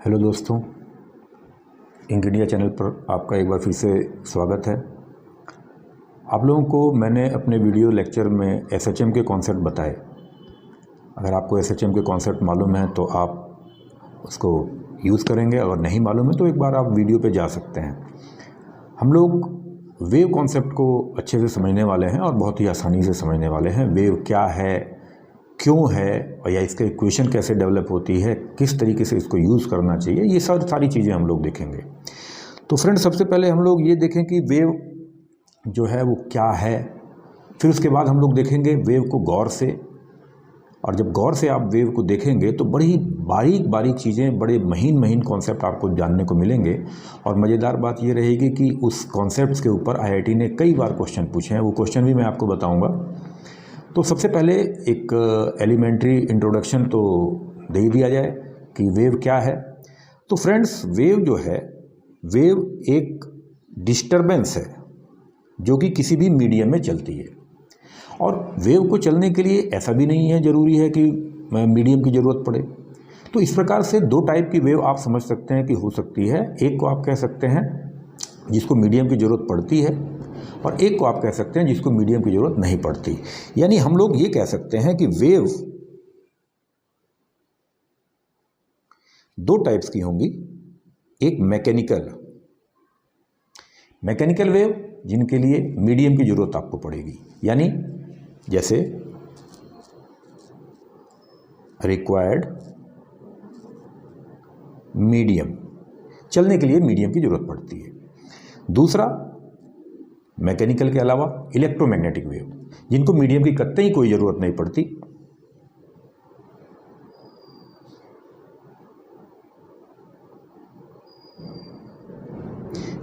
Hello दोस्तों, ink India channel पर आपका एक बार फिर से स्वागत है। आप लोगों को मैंने अपने वीडियो लेक्चर में एसएचएम के कॉन्सेप्ट बताए। अगर आपको एसएचएम के कॉन्सेप्ट मालूम है तो आप उसको यूज़ करेंगे, अगर नहीं मालूम है तो एक बार आप वीडियो पे जा सकते हैं। हम लोग वेव कॉन्सेप्ट को अच्छे से समझने वाले हैं और बहुत ही आसानी से समझने वाले हैं। वेव क्या है, क्यों है, और या इसका इक्वेशन कैसे डेवलप होती है, किस तरीके से इसको यूज़ करना चाहिए, ये सारी चीज़ें हम लोग देखेंगे। तो फ्रेंड, सबसे पहले हम लोग ये देखें कि वेव जो है वो क्या है। फिर उसके बाद हम लोग देखेंगे वेव को गौर से, और जब गौर से आप वेव को देखेंगे तो बड़ी बारीक बारीक चीज़ें, बड़े महीन महीन कॉन्सेप्ट आपको जानने को मिलेंगे। और मज़ेदार बात ये रहेगी कि उस कॉन्सेप्ट्स के ऊपर आईआईटी ने कई बार क्वेश्चन पूछे हैं, वो क्वेश्चन भी मैं आपको बताऊँगा। तो सबसे पहले एक एलिमेंट्री इंट्रोडक्शन तो दे ही दिया जाए कि वेव क्या है। तो फ्रेंड्स, वेव जो है, वेव एक डिस्टरबेंस है जो कि किसी भी मीडियम में चलती है। और वेव को चलने के लिए ऐसा भी नहीं है ज़रूरी है कि मीडियम की ज़रूरत पड़े। तो इस प्रकार से दो टाइप की वेव आप समझ सकते हैं कि हो सकती है। एक को आप कह सकते हैं जिसको मीडियम की ज़रूरत पड़ती है, और एक को आप कह सकते हैं जिसको मीडियम की ज़रूरत नहीं पड़ती। यानी हम लोग ये कह सकते हैं कि वेव दो टाइप्स की होंगी। एक मैकेनिकल वेव जिनके लिए मीडियम की ज़रूरत आपको पड़ेगी, यानी जैसे रिक्वायर्ड मीडियम, चलने के लिए मीडियम की ज़रूरत पड़ती है। दूसरा, मैकेनिकल के अलावा इलेक्ट्रोमैग्नेटिक वेव, जिनको मीडियम की कतई कोई ज़रूरत नहीं पड़ती।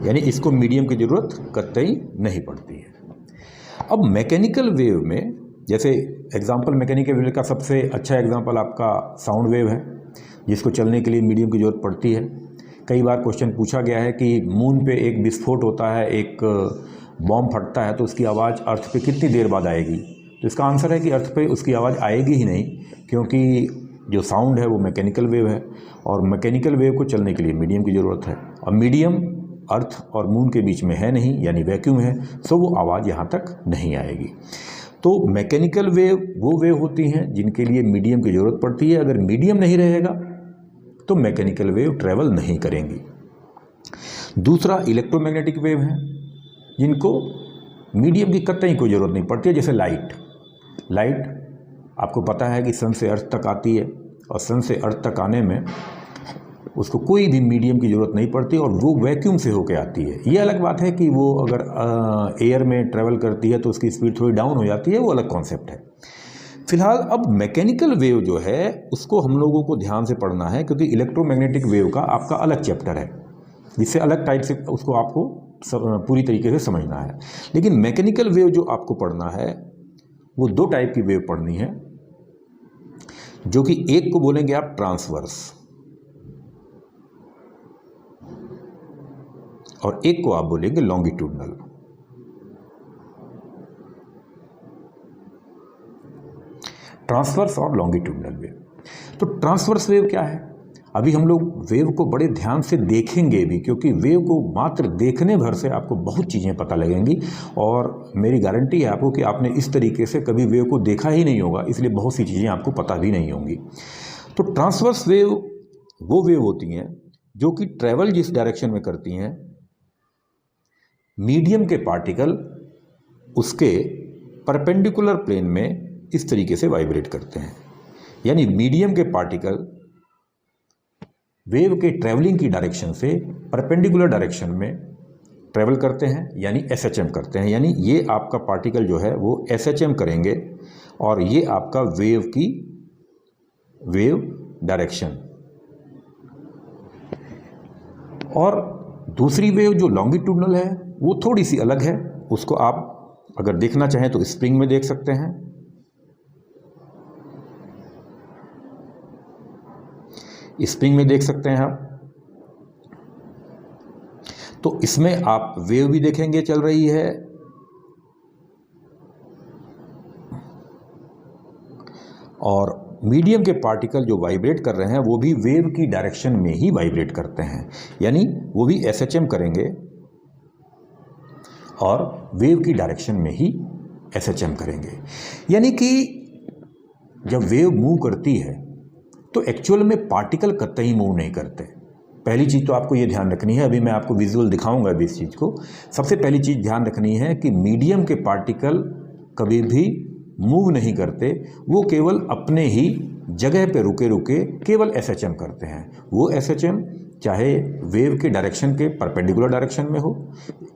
यानी इसको मीडियम की ज़रूरत कतई नहीं पड़ती है। अब मैकेनिकल वेव में, जैसे एग्जांपल, मैकेनिकल वेव का सबसे अच्छा एग्जांपल आपका साउंड वेव है, जिसको चलने के लिए मीडियम की ज़रूरत पड़ती है। कई बार क्वेश्चन पूछा गया है कि मून पे एक विस्फोट होता है, एक बॉम्ब फटता है, तो उसकी आवाज़ अर्थ पे कितनी देर बाद आएगी। तो इसका आंसर है कि अर्थ पे उसकी आवाज़ आएगी ही नहीं, क्योंकि जो साउंड है वो मैकेनिकल वेव है, और मैकेनिकल वेव को चलने के लिए मीडियम की ज़रूरत है। और मीडियम अर्थ और मून के बीच में है नहीं, यानी वैक्यूम है, सो वो आवाज़ यहाँ तक नहीं आएगी। तो मैकेनिकल वेव वो वेव होती हैं जिनके लिए मीडियम की ज़रूरत पड़ती है। अगर मीडियम नहीं रहेगा तो मैकेनिकल वेव ट्रैवल नहीं करेंगी। दूसरा, इलेक्ट्रोमैग्नेटिक वेव है जिनको मीडियम की कतई कोई ज़रूरत नहीं पड़ती है। जैसे लाइट आपको पता है कि सन से अर्थ तक आती है, और सन से अर्थ तक आने में उसको कोई भी मीडियम की ज़रूरत नहीं पड़ती, और वो वैक्यूम से होकर आती है। ये अलग बात है कि वो अगर एयर में ट्रैवल करती है तो उसकी स्पीड थोड़ी डाउन हो जाती है, वो अलग कॉन्सेप्ट है। फिलहाल अब मैकेनिकल वेव जो है उसको हम लोगों को ध्यान से पढ़ना है, क्योंकि इलेक्ट्रोमैग्नेटिक वेव का आपका अलग चैप्टर है, जिससे अलग टाइप से उसको आपको पूरी तरीके से समझना है। लेकिन मैकेनिकल वेव जो आपको पढ़ना है वो दो टाइप की वेव पढ़नी है, जो कि एक को बोलेंगे आप ट्रांसवर्स, और एक को आप बोलेंगे लॉन्गिट्यूडनल। ट्रांसवर्स और लॉन्गिट्यूडनल वेव। तो ट्रांसवर्स वेव क्या है, अभी हम लोग वेव को बड़े ध्यान से देखेंगे भी, क्योंकि वेव को मात्र देखने भर से आपको बहुत चीज़ें पता लगेंगी। और मेरी गारंटी है आपको कि आपने इस तरीके से कभी वेव को देखा ही नहीं होगा, इसलिए बहुत सी चीज़ें आपको पता भी नहीं होंगी। तो ट्रांसवर्स वेव वो वेव होती हैं जो कि ट्रैवल जिस डायरेक्शन में करती हैं, मीडियम के पार्टिकल उसके परपेंडिकुलर प्लेन में इस तरीके से वाइब्रेट करते हैं। यानी मीडियम के पार्टिकल वेव के ट्रैवलिंग की डायरेक्शन से परपेंडिकुलर डायरेक्शन में ट्रैवल करते हैं, यानी एसएचएम करते हैं। यानी ये आपका पार्टिकल जो है वो एसएचएम करेंगे, और ये आपका वेव की वेव डायरेक्शन। और दूसरी वेव जो लॉन्गिट्यूडनल है वो थोड़ी सी अलग है। उसको आप अगर देखना चाहें तो स्प्रिंग में देख सकते हैं। स्प्रिंग में देख सकते हैं आप। तो इसमें आप वेव भी देखेंगे चल रही है, और मीडियम के पार्टिकल जो वाइब्रेट कर रहे हैं वो भी वेव की डायरेक्शन में ही वाइब्रेट करते हैं, यानी वो भी एसएचएम करेंगे और वेव की डायरेक्शन में ही एसएचएम करेंगे। यानी कि जब वेव मूव करती है तो एक्चुअल में पार्टिकल कतई मूव नहीं करते। पहली चीज़ तो आपको ये ध्यान रखनी है, अभी मैं आपको विजुअल दिखाऊंगा अभी इस चीज़ को। सबसे पहली चीज़ ध्यान रखनी है कि मीडियम के पार्टिकल कभी भी मूव नहीं करते, वो केवल अपने ही जगह पे रुके रुके केवल एसएचएम करते हैं। वो एसएचएम चाहे वेव के डायरेक्शन के परपेंडिकुलर डायरेक्शन में हो,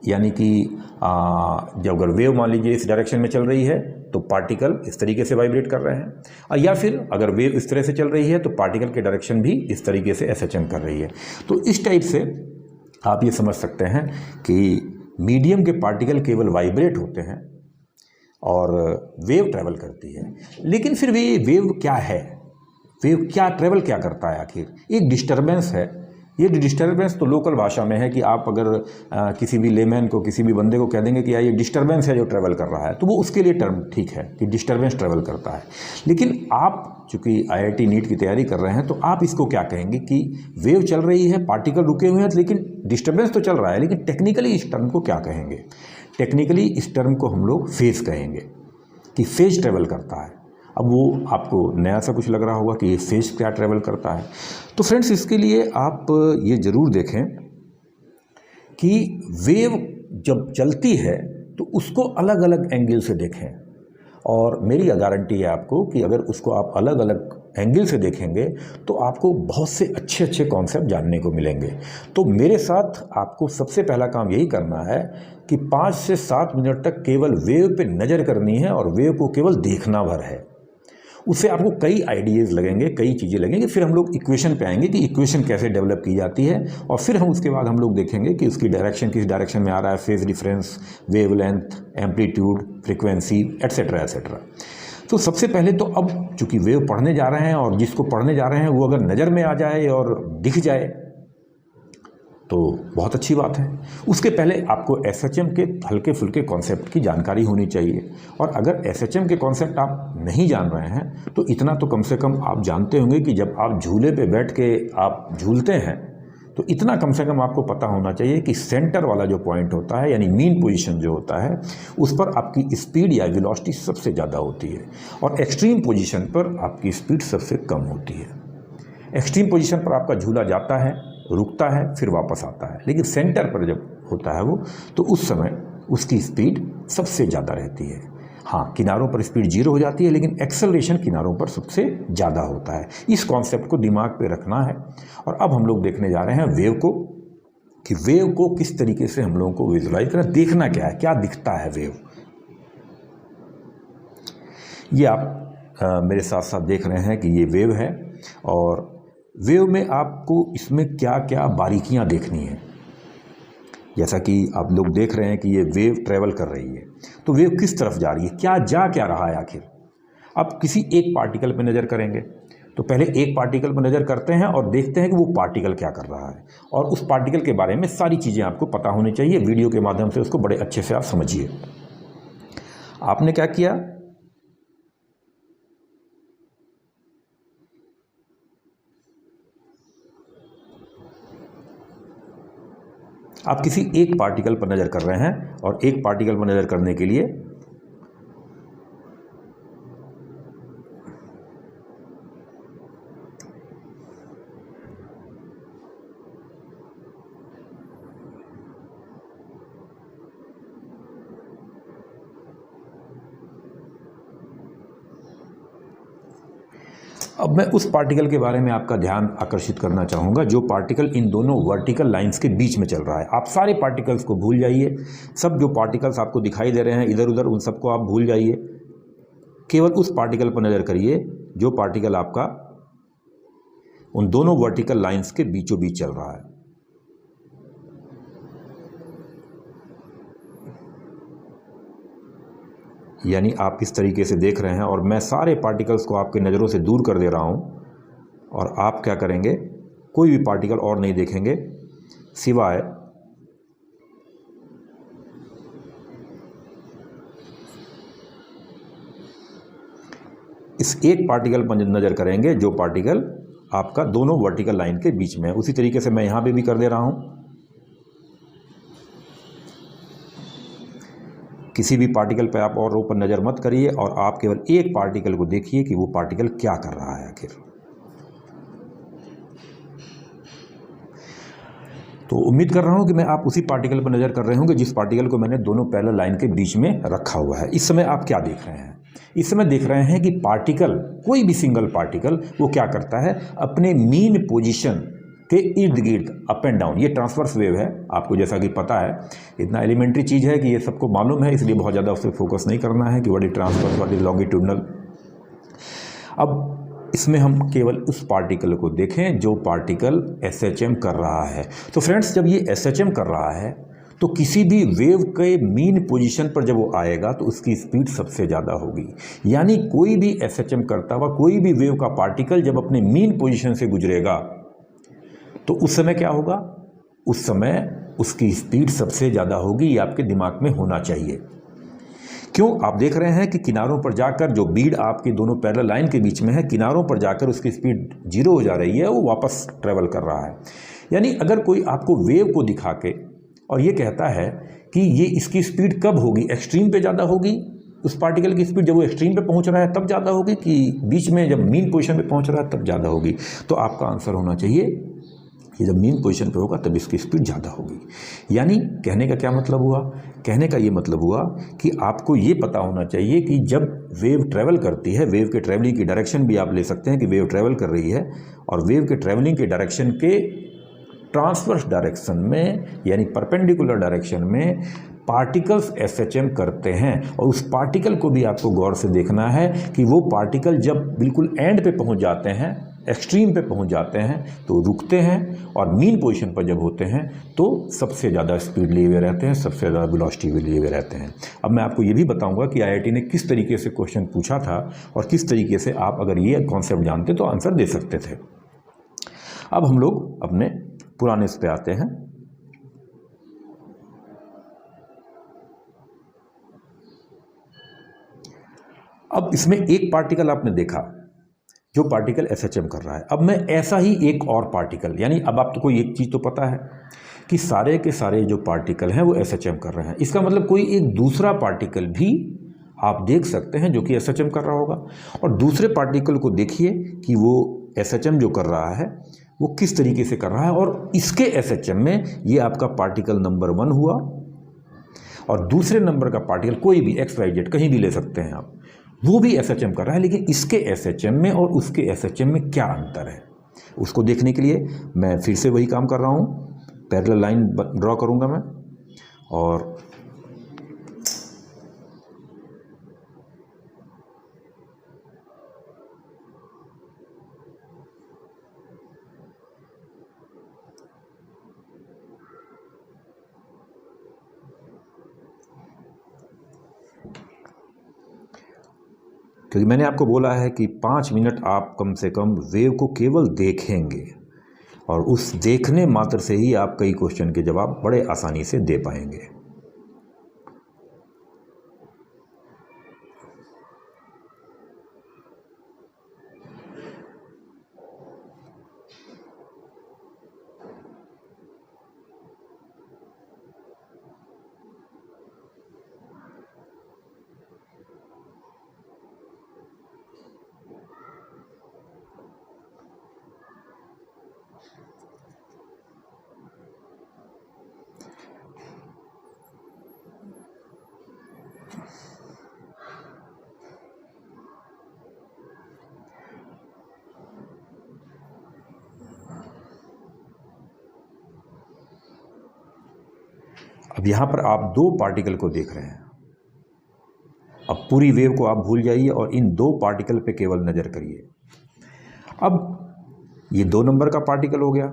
यानी कि जब अगर वेव मान लीजिए इस डायरेक्शन में चल रही है तो पार्टिकल इस तरीके से वाइब्रेट कर रहे हैं, या फिर अगर वेव इस तरह से चल रही है तो पार्टिकल के डायरेक्शन भी इस तरीके से एसएचएम कर रही है। तो इस टाइप से आप ये समझ सकते हैं कि मीडियम के पार्टिकल केवल वाइब्रेट होते हैं और वेव ट्रैवल करती है। लेकिन फिर वेव क्या है, वेव क्या ट्रैवल क्या करता है आखिर? एक डिस्टर्बेंस है। ये डिस्टर्बेंस तो लोकल भाषा में है कि आप अगर किसी भी लेमैन को, किसी भी बंदे को कह देंगे कि यार ये डिस्टर्बेंस है जो ट्रैवल कर रहा है, तो वो उसके लिए टर्म ठीक है कि डिस्टर्बेंस ट्रैवल करता है। लेकिन आप चूंकि आईआईटी नीट की तैयारी कर रहे हैं तो आप इसको क्या कहेंगे कि वेव चल रही है, पार्टिकल रुके हुए हैं, लेकिन डिस्टर्बेंस तो चल रहा है, लेकिन टेक्निकली इस टर्म को क्या कहेंगे? टेक्निकली इस टर्म को हम लोग फेज कहेंगे कि फेज ट्रैवल करता है। अब वो आपको नया सा कुछ लग रहा होगा कि ये फेज क्या ट्रैवल करता है। तो फ्रेंड्स, इसके लिए आप ये ज़रूर देखें कि वेव जब चलती है तो उसको अलग अलग एंगल से देखें, और मेरी गारंटी है आपको कि अगर उसको आप अलग अलग एंगल से देखेंगे तो आपको बहुत से अच्छे अच्छे कॉन्सेप्ट जानने को मिलेंगे। तो मेरे साथ आपको सबसे पहला काम यही करना है कि 5 से 7 मिनट तक केवल वेव पे नज़र करनी है और वेव को केवल देखना भर है। उससे आपको कई आइडियाज़ लगेंगे, कई चीज़ें लगेंगी। फिर हम लोग इक्वेशन पे आएंगे कि इक्वेशन कैसे डेवलप की जाती है, और फिर हम उसके बाद हम लोग देखेंगे कि उसकी डायरेक्शन किस डायरेक्शन में आ रहा है, phase difference, wavelength, amplitude, frequency, etcetera etcetera. तो सबसे पहले तो अब चूंकि वेव पढ़ने जा रहे हैं और जिसको पढ़ने जा रहे हैं वो अगर नज़र में आ जाए और दिख जाए तो बहुत अच्छी बात है। उसके पहले आपको एसएचएम के हल्के फुल्के कॉन्सेप्ट की जानकारी होनी चाहिए, और अगर एसएचएम के कॉन्सेप्ट आप नहीं जान रहे हैं तो इतना तो कम से कम आप जानते होंगे कि जब आप झूले पे बैठ के आप झूलते हैं तो इतना कम से कम आपको पता होना चाहिए कि सेंटर वाला जो पॉइंट होता है, यानी मीन पोजीशन जो होता है, उस पर आपकी स्पीड या वेलोसिटी सबसे ज़्यादा होती है, और एक्सट्रीम पोजीशन पर आपकी स्पीड सबसे कम होती है। एक्सट्रीम पोजीशन पर आपका झूला जाता है, रुकता है, फिर वापस आता है, लेकिन सेंटर पर जब होता है वो, तो उस समय उसकी स्पीड सबसे ज़्यादा रहती है। हाँ, किनारों पर स्पीड 0 हो जाती है, लेकिन एक्सेलरेशन किनारों पर सबसे ज़्यादा होता है। इस कॉन्सेप्ट को दिमाग पे रखना है। और अब हम लोग देखने जा रहे हैं वेव को, कि वेव को किस तरीके से हम लोगों को विजुलाइज करना, देखना क्या है, क्या दिखता है वेव। ये आप मेरे साथ साथ देख रहे हैं कि ये वेव है, और वेव में आपको इसमें क्या क्या बारीकियां देखनी है। जैसा कि आप लोग देख रहे हैं कि ये वेव ट्रैवल कर रही है, तो वेव किस तरफ जा रही है, क्या जा क्या रहा है आखिर। अब किसी एक पार्टिकल पर नज़र करेंगे तो पहले एक पार्टिकल पर नज़र करते हैं और देखते हैं कि वो पार्टिकल क्या कर रहा है, और उस पार्टिकल के बारे में सारी चीज़ें आपको पता होनी चाहिए। वीडियो के माध्यम से उसको बड़े अच्छे से आप समझिए। आपने क्या किया, आप किसी एक पार्टिकल पर नज़र कर रहे हैं, और एक पार्टिकल पर नज़र करने के लिए अब मैं उस पार्टिकल के बारे में आपका ध्यान आकर्षित करना चाहूँगा जो पार्टिकल इन दोनों वर्टिकल लाइंस के बीच में चल रहा है। आप सारे पार्टिकल्स को भूल जाइए, सब जो पार्टिकल्स आपको दिखाई दे रहे हैं इधर उधर, उन सबको आप भूल जाइए। केवल उस पार्टिकल पर नज़र करिए जो पार्टिकल आपका उन दोनों वर्टिकल लाइंस के बीचों बीच चल रहा है। यानी आप इस तरीके से देख रहे हैं, और मैं सारे पार्टिकल्स को आपके नज़रों से दूर कर दे रहा हूं, और आप क्या करेंगे, कोई भी पार्टिकल और नहीं देखेंगे सिवाय इस एक पार्टिकल पर नज़र करेंगे जो पार्टिकल आपका दोनों वर्टिकल लाइन के बीच में है। उसी तरीके से मैं यहाँ पे भी कर दे रहा हूँ। किसी भी पार्टिकल पे आप और रो पर नज़र मत करिए और आप केवल एक पार्टिकल को देखिए कि वो पार्टिकल क्या कर रहा है आखिर। तो उम्मीद कर रहा हूँ कि मैं आप उसी पार्टिकल पर नज़र कर रहे होंगे जिस पार्टिकल को मैंने दोनों पैरेलल लाइन के बीच में रखा हुआ है। इस समय आप क्या देख रहे हैं? इस समय देख रहे हैं कि पार्टिकल, कोई भी सिंगल पार्टिकल, वो क्या करता है, अपने मीन पोजीशन के इर्द गिर्द अप एंड डाउन, ये ट्रांसवर्स वेव है, आपको जैसा कि पता है, इतना एलिमेंट्री चीज़ है कि ये सबको मालूम है, इसलिए बहुत ज़्यादा उस पर फोकस नहीं करना है कि what is transverse, what is longitudinal. अब इसमें हम केवल उस पार्टिकल को देखें जो पार्टिकल SHM कर रहा है। तो फ्रेंड्स, जब ये SHM कर रहा है तो किसी भी वेव के मीन पोजीशन पर जब वो आएगा तो उसकी स्पीड सबसे ज़्यादा होगी। यानी कोई भी SHM करता हुआ कोई भी वेव का पार्टिकल जब अपने मीन पोजीशन से गुजरेगा तो उस समय क्या होगा, उस समय उसकी स्पीड सबसे ज़्यादा होगी। ये आपके दिमाग में होना चाहिए। क्यों? आप देख रहे हैं कि किनारों पर जाकर जो बीड आपकी दोनों पैरेलल लाइन के बीच में है, किनारों पर जाकर उसकी स्पीड 0 हो जा रही है, वो वापस ट्रेवल कर रहा है। यानी अगर कोई आपको वेव को दिखा के और ये कहता है कि ये इसकी स्पीड कब होगी, एक्सट्रीम पे ज़्यादा होगी, उस पार्टिकल की स्पीड जब वो एक्सट्रीम पे पहुंच रहा है तब ज़्यादा होगी, कि बीच में जब मीन पोजीशन पे पहुंच रहा है तब ज़्यादा होगी, तो आपका आंसर होना चाहिए कि जब मीन पोजीशन पे होगा तब इसकी स्पीड ज़्यादा होगी। यानी कहने का क्या मतलब हुआ? कहने का ये मतलब हुआ कि आपको ये पता होना चाहिए कि जब वेव ट्रैवल करती है, वेव के ट्रैवलिंग की डायरेक्शन भी आप ले सकते हैं कि वेव ट्रैवल कर रही है, और वेव के ट्रैवलिंग के डायरेक्शन के ट्रांसवर्स डायरेक्शन में यानी परपेंडिकुलर डायरेक्शन में पार्टिकल्स SHM करते हैं। और उस पार्टिकल को भी आपको गौर से देखना है कि वो पार्टिकल जब बिल्कुल एंड पे पहुंच जाते हैं, एक्सट्रीम पे पहुंच जाते हैं, तो रुकते हैं, और मीन पोजीशन पर जब होते हैं तो सबसे ज़्यादा स्पीड लिए हुए रहते हैं, सबसे ज़्यादा वेलोसिटी भी लिए हुए रहते हैं। अब मैं आपको ये भी बताऊंगा कि IIT ने किस तरीके से क्वेश्चन पूछा था और किस तरीके से आप अगर ये कॉन्सेप्ट जानते तो आंसर दे सकते थे। अब हम लोग अपने पुराने इस पे आते हैं। अब इसमें एक पार्टिकल आपने देखा जो पार्टिकल SHM कर रहा है। अब मैं ऐसा ही एक और पार्टिकल, यानी अब आपको एक चीज़ तो पता है कि सारे के सारे जो पार्टिकल हैं वो SHM कर रहे हैं। इसका मतलब कोई एक दूसरा पार्टिकल भी आप देख सकते हैं जो कि SHM कर रहा होगा, और दूसरे पार्टिकल को देखिए कि वो SHM जो कर रहा है वो किस तरीके से कर रहा है, और इसके SHM में ये आपका पार्टिकल नंबर 1 हुआ, और दूसरे नंबर का पार्टिकल कोई भी XYZ कहीं भी ले सकते हैं आप, वो भी SHM कर रहा है। लेकिन इसके SHM में और उसके SHM में क्या अंतर है, उसको देखने के लिए मैं फिर से वही काम कर रहा हूँ। पैरेलल लाइन ड्रॉ करूँगा मैं, और क्योंकि मैंने आपको बोला है कि 5 मिनट आप कम से कम वेव को केवल देखेंगे, और उस देखने मात्र से ही आप कई क्वेश्चन के जवाब बड़े आसानी से दे पाएंगे। अब यहाँ पर आप 2 पार्टिकल को देख रहे हैं। अब पूरी वेव को आप भूल जाइए और इन 2 पार्टिकल पे केवल नज़र करिए। अब ये 2 नंबर का पार्टिकल हो गया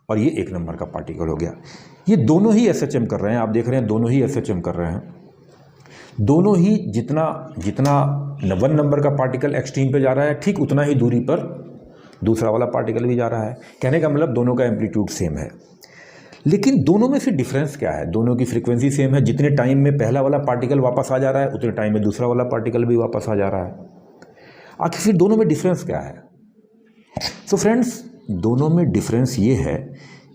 और ये 1 नंबर का पार्टिकल हो गया। ये दोनों ही SHM कर रहे हैं, आप देख रहे हैं दोनों ही SHM कर रहे हैं। दोनों ही जितना 1 नंबर का पार्टिकल एक्सट्रीम पे जा रहा है, ठीक उतना ही दूरी पर दूसरा वाला पार्टिकल भी जा रहा है। कहने का मतलब दोनों का एम्पलीट्यूड सेम है। लेकिन दोनों में फिर डिफरेंस क्या है? दोनों की फ्रीक्वेंसी सेम है, जितने टाइम में पहला वाला पार्टिकल वापस आ जा रहा है उतने टाइम में दूसरा वाला पार्टिकल भी वापस आ जा रहा है। आखिर फिर दोनों में डिफरेंस क्या है? सो फ्रेंड्स, दोनों में डिफरेंस ये है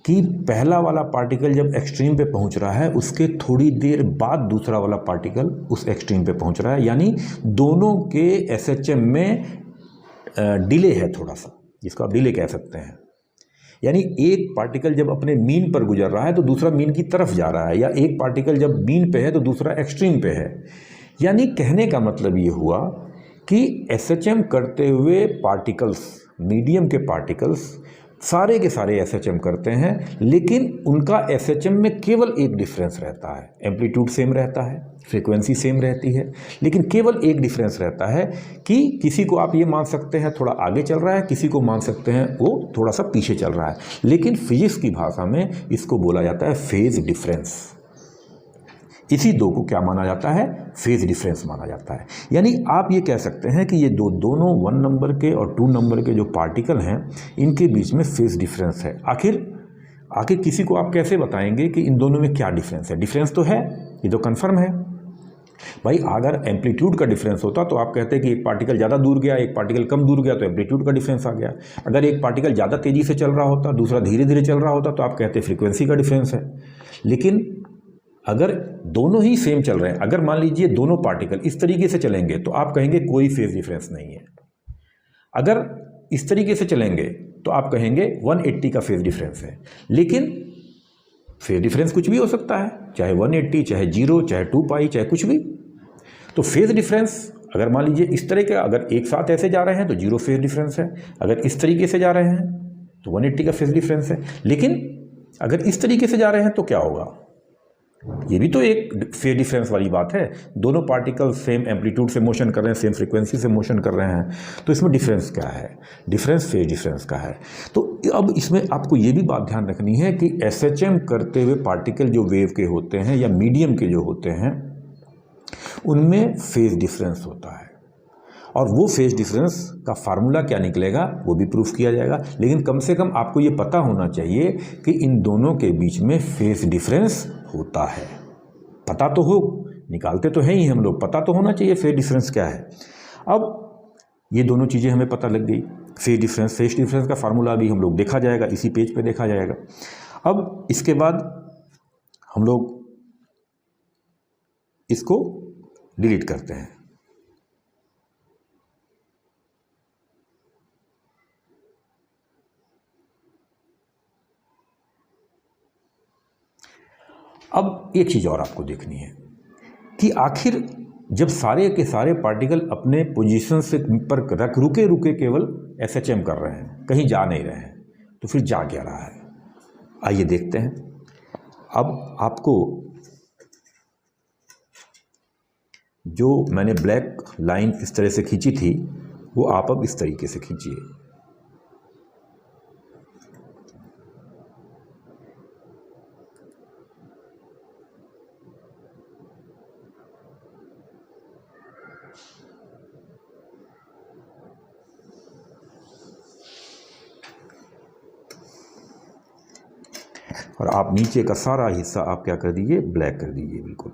कि पहला वाला पार्टिकल जब एक्सट्रीम पे पहुंच रहा है उसके थोड़ी देर बाद दूसरा वाला पार्टिकल उस एक्सट्रीम पे पहुंच रहा है, यानी दोनों के एसएचएम में डिले है थोड़ा सा, जिसको आप डिले कह सकते हैं। यानी एक पार्टिकल जब अपने मीन पर गुजर रहा है तो दूसरा मीन की तरफ जा रहा है, या एक पार्टिकल जब मीन पे है तो दूसरा एक्सट्रीम पे है। यानी कहने का मतलब ये हुआ कि एसएचएम करते हुए पार्टिकल्स, मीडियम के पार्टिकल्स सारे के सारे एसएचएम करते हैं, लेकिन उनका एसएचएम में केवल एक डिफरेंस रहता है। एम्पलीट्यूड सेम रहता है, फ्रीक्वेंसी सेम रहती है, लेकिन केवल एक डिफरेंस रहता है कि किसी को आप ये मान सकते हैं थोड़ा आगे चल रहा है, किसी को मान सकते हैं वो थोड़ा सा पीछे चल रहा है। लेकिन फिजिक्स की भाषा में इसको बोला जाता है फेज डिफरेंस। इसी दो को क्या माना जाता है? फेज डिफरेंस माना जाता है। यानी आप ये कह सकते हैं कि ये दोनों 1 नंबर के और 2 नंबर के जो पार्टिकल हैं इनके बीच में फेज डिफरेंस है। आखिर किसी को आप कैसे बताएंगे कि इन दोनों में क्या डिफरेंस है? डिफरेंस तो है, ये तो कन्फर्म है भाई। अगर एम्पलीट्यूड का डिफरेंस होता तो आप कहते कि एक पार्टिकल ज़्यादा दूर गया, एक पार्टिकल कम दूर गया, तो एम्पलीट्यूड का डिफरेंस आ गया। अगर एक पार्टिकल ज़्यादा तेज़ी से चल रहा होता, दूसरा धीरे धीरे चल रहा होता, तो आप कहते फ्रीक्वेंसी का डिफरेंस है। लेकिन अगर दोनों ही सेम चल रहे हैं, अगर मान लीजिए दोनों पार्टिकल इस तरीके से चलेंगे तो आप कहेंगे कोई फेज डिफरेंस नहीं है। अगर इस तरीके से चलेंगे तो आप कहेंगे 180 का फेज डिफरेंस है। लेकिन फेज डिफरेंस कुछ भी हो सकता है, चाहे 180, चाहे 0, चाहे 2 पाई, चाहे कुछ भी। तो फेज डिफरेंस अगर मान लीजिए इस तरह के, अगर एक साथ ऐसे जा रहे हैं तो 0 फेज डिफरेंस है, अगर इस तरीके से जा रहे हैं तो 180 का फेज डिफरेंस है। लेकिन अगर इस तरीके से जा रहे हैं तो क्या होगा? ये भी तो एक फेज डिफरेंस वाली बात है। दोनों पार्टिकल सेम एम्पलीट्यूड से मोशन कर रहे हैं, सेम फ्रीक्वेंसी से मोशन कर रहे हैं, तो इसमें डिफरेंस क्या है? डिफरेंस फेज डिफरेंस का है। तो अब इसमें आपको ये भी बात ध्यान रखनी है कि एसएचएम करते हुए पार्टिकल जो वेव के होते हैं या मीडियम के जो होते हैं उनमें फेज डिफरेंस होता है, और वो फेज डिफरेंस का फार्मूला क्या निकलेगा वो भी प्रूफ किया जाएगा। लेकिन कम से कम आपको ये पता होना चाहिए कि इन दोनों के बीच में फेज डिफरेंस होता है। पता तो हो, निकालते तो हैं ही हम लोग, पता तो होना चाहिए फेज डिफरेंस क्या है। अब ये दोनों चीज़ें हमें पता लग गई। फेज डिफरेंस का फार्मूला भी हम लोग देखा जाएगा, इसी पेज पे देखा जाएगा। अब इसके बाद हम लोग इसको डिलीट करते हैं। अब एक चीज़ और आपको देखनी है कि आखिर जब सारे के सारे पार्टिकल अपने पोजीशन से पर रुके केवल एसएचएम कर रहे हैं, कहीं जा नहीं रहे हैं, तो फिर जा क्या रहा है? आइए देखते हैं। अब आपको जो मैंने ब्लैक लाइन इस तरह से खींची थी वो आप अब इस तरीके से खींचिए। और आप नीचे का सारा हिस्सा आप क्या कर दीजिए? ब्लैक कर दीजिए बिल्कुल।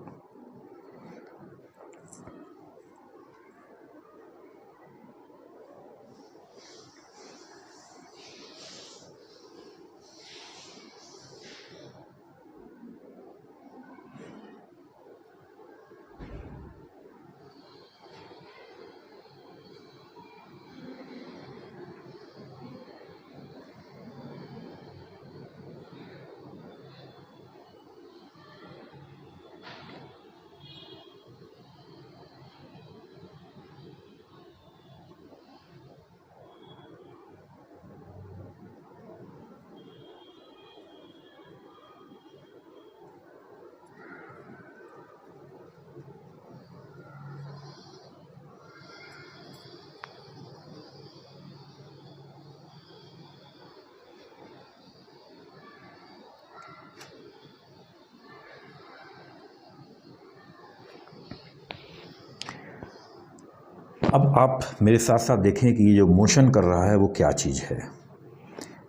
अब आप मेरे साथ साथ देखें कि ये जो मोशन कर रहा है वो क्या चीज़ है।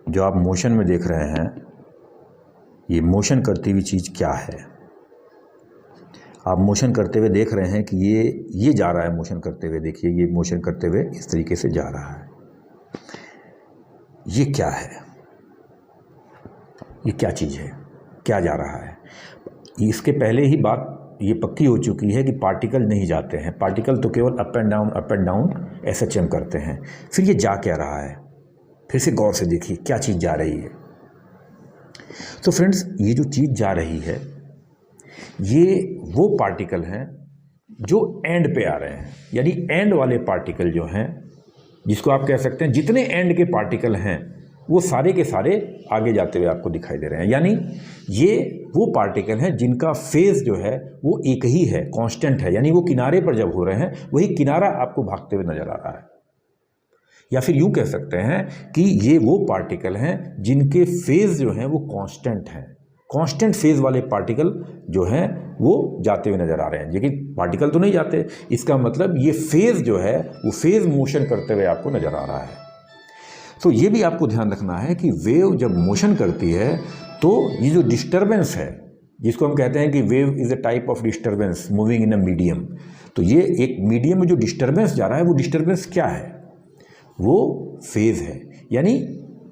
जो आप मोशन में देख रहे हैं ये मोशन करती हुई चीज़ क्या है। आप मोशन करते हुए देख रहे हैं कि ये जा रहा है मोशन करते हुए, देखिए ये मोशन करते हुए इस तरीके से जा रहा है। ये क्या है, ये क्या चीज़ है, क्या जा रहा है। इसके पहले ही बात ये पक्की हो चुकी है कि पार्टिकल नहीं जाते हैं, पार्टिकल तो केवल अप एंड डाउन SHM करते हैं। फिर ये जा क्या रहा है, फिर से गौर से देखिए क्या चीज़ जा रही है। तो फ्रेंड्स, ये जो चीज़ जा रही है ये वो पार्टिकल हैं जो एंड पे आ रहे हैं, यानी एंड वाले पार्टिकल जो हैं, जिसको आप कह सकते हैं जितने एंड के पार्टिकल हैं वो सारे के सारे आगे जाते हुए आपको दिखाई दे रहे हैं। यानी ये वो पार्टिकल हैं जिनका फेज जो है वो एक ही है, कांस्टेंट है। यानी वो किनारे पर जब हो रहे हैं वही किनारा आपको भागते हुए नजर आ रहा है। या फिर यूं कह सकते हैं कि ये वो पार्टिकल हैं जिनके फेज जो हैं वो कांस्टेंट हैं। कांस्टेंट फेज वाले पार्टिकल जो हैं वो जाते हुए नजर आ रहे हैं, लेकिन पार्टिकल तो नहीं जाते। इसका मतलब ये फेज जो है वो फेज मोशन करते हुए आपको नजर आ रहा है। तो ये भी आपको ध्यान रखना है कि वेव जब मोशन करती है तो ये जो डिस्टर्बेंस है, जिसको हम कहते हैं कि wave is a type of disturbance moving in a medium, तो ये एक मीडियम में जो डिस्टर्बेंस जा रहा है वो डिस्टर्बेंस क्या है, वो फेज है। यानी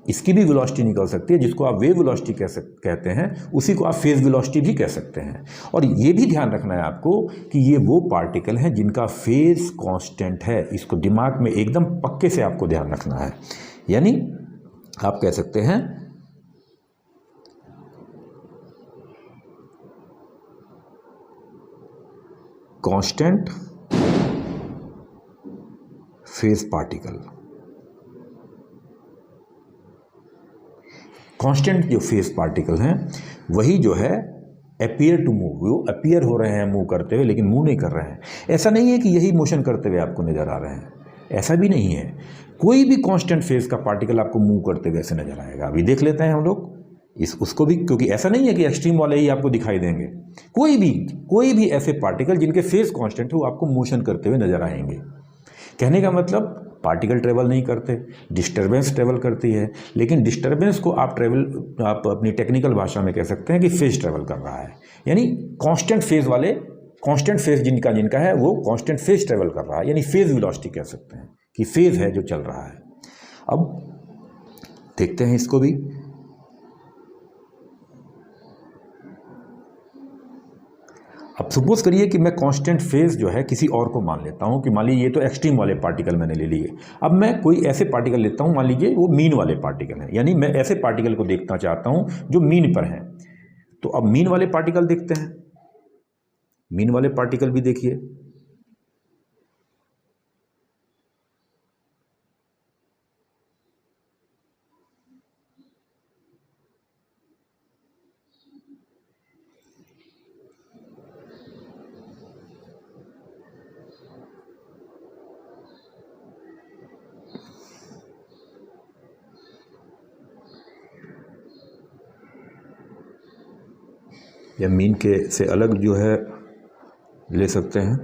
इसकी भी वेलोसिटी निकल सकती है, जिसको आप वेव वेलोसिटी कहते हैं, उसी को आप फेज वेलोसिटी भी कह सकते हैं। और ये भी ध्यान रखना है आपको कि ये वो पार्टिकल हैं जिनका फेज कांस्टेंट है। इसको दिमाग में एकदम पक्के से आपको ध्यान रखना है। यानी आप कह सकते हैं कांस्टेंट फेज पार्टिकल। कांस्टेंट जो फेज पार्टिकल हैं वही जो है अपीयर टू मूव, वो अपीयर हो रहे हैं मूव करते हुए, लेकिन मूव नहीं कर रहे हैं। ऐसा नहीं है कि यही मोशन करते हुए आपको नजर आ रहे हैं, ऐसा भी नहीं है। कोई भी कांस्टेंट फेज का पार्टिकल आपको मूव करते हुए ऐसे नजर आएगा। अभी देख लेते हैं हम लोग उसको भी, क्योंकि ऐसा नहीं है कि एक्सट्रीम वाले ही आपको दिखाई देंगे। कोई भी ऐसे पार्टिकल जिनके फेज कांस्टेंट हो आपको मोशन करते हुए नजर आएंगे। कहने का मतलब पार्टिकल ट्रेवल नहीं करते, डिस्टर्बेंस ट्रेवल करती है। लेकिन डिस्टर्बेंस को आप अपनी टेक्निकल भाषा में कह सकते हैं कि फेज ट्रेवल कर रहा है। यानी कांस्टेंट फेज जिनका है वो कांस्टेंट फेज ट्रेवल कर रहा है, यानी फेज वेलोसिटी कह सकते हैं कि फेज है जो चल रहा है। अब देखते हैं इसको भी। अब सपोज करिए कि मैं कांस्टेंट फेज जो है किसी और को मान लेता हूं कि मान लीजिए ये तो एक्सट्रीम वाले पार्टिकल मैंने ले लिए। अब मैं कोई ऐसे पार्टिकल लेता हूं, मान लीजिए वो मीन वाले पार्टिकल हैं, यानी मैं ऐसे पार्टिकल को देखना चाहता हूं जो मीन पर हैं। तो अब मीन वाले पार्टिकल देखते हैं। मीन वाले पार्टिकल भी देखिए, या मीन के से अलग जो है ले सकते हैं।